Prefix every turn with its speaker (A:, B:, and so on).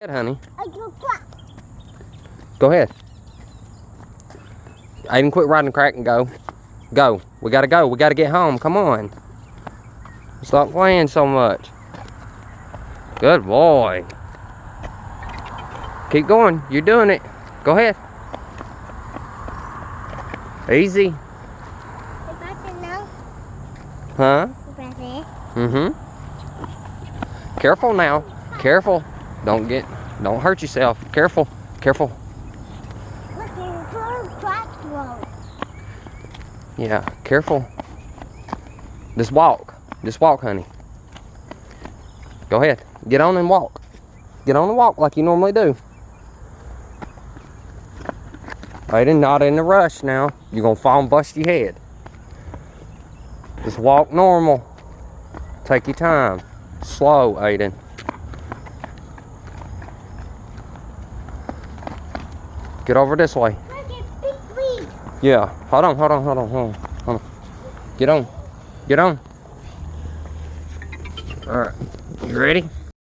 A: Go ahead, honey. Go ahead. Aiden, quit riding the crack and go. Go. We gotta go. We gotta get home. Come on. Stop playing so much. Good boy. Keep going. You're doing it. Go ahead. Easy. Huh? Mm-hmm. Careful now. Careful. Don't hurt yourself. Careful. Careful. Yeah, careful. Just walk. Just walk, honey. Go ahead. Get on and walk. Get on and walk like you normally do. Aiden, not in a rush now. You're gonna fall and bust your head. Just walk normal. Take your time. Slow, Aiden. Get over this way. Yeah. Hold on. Get on. Get on. All right. You ready?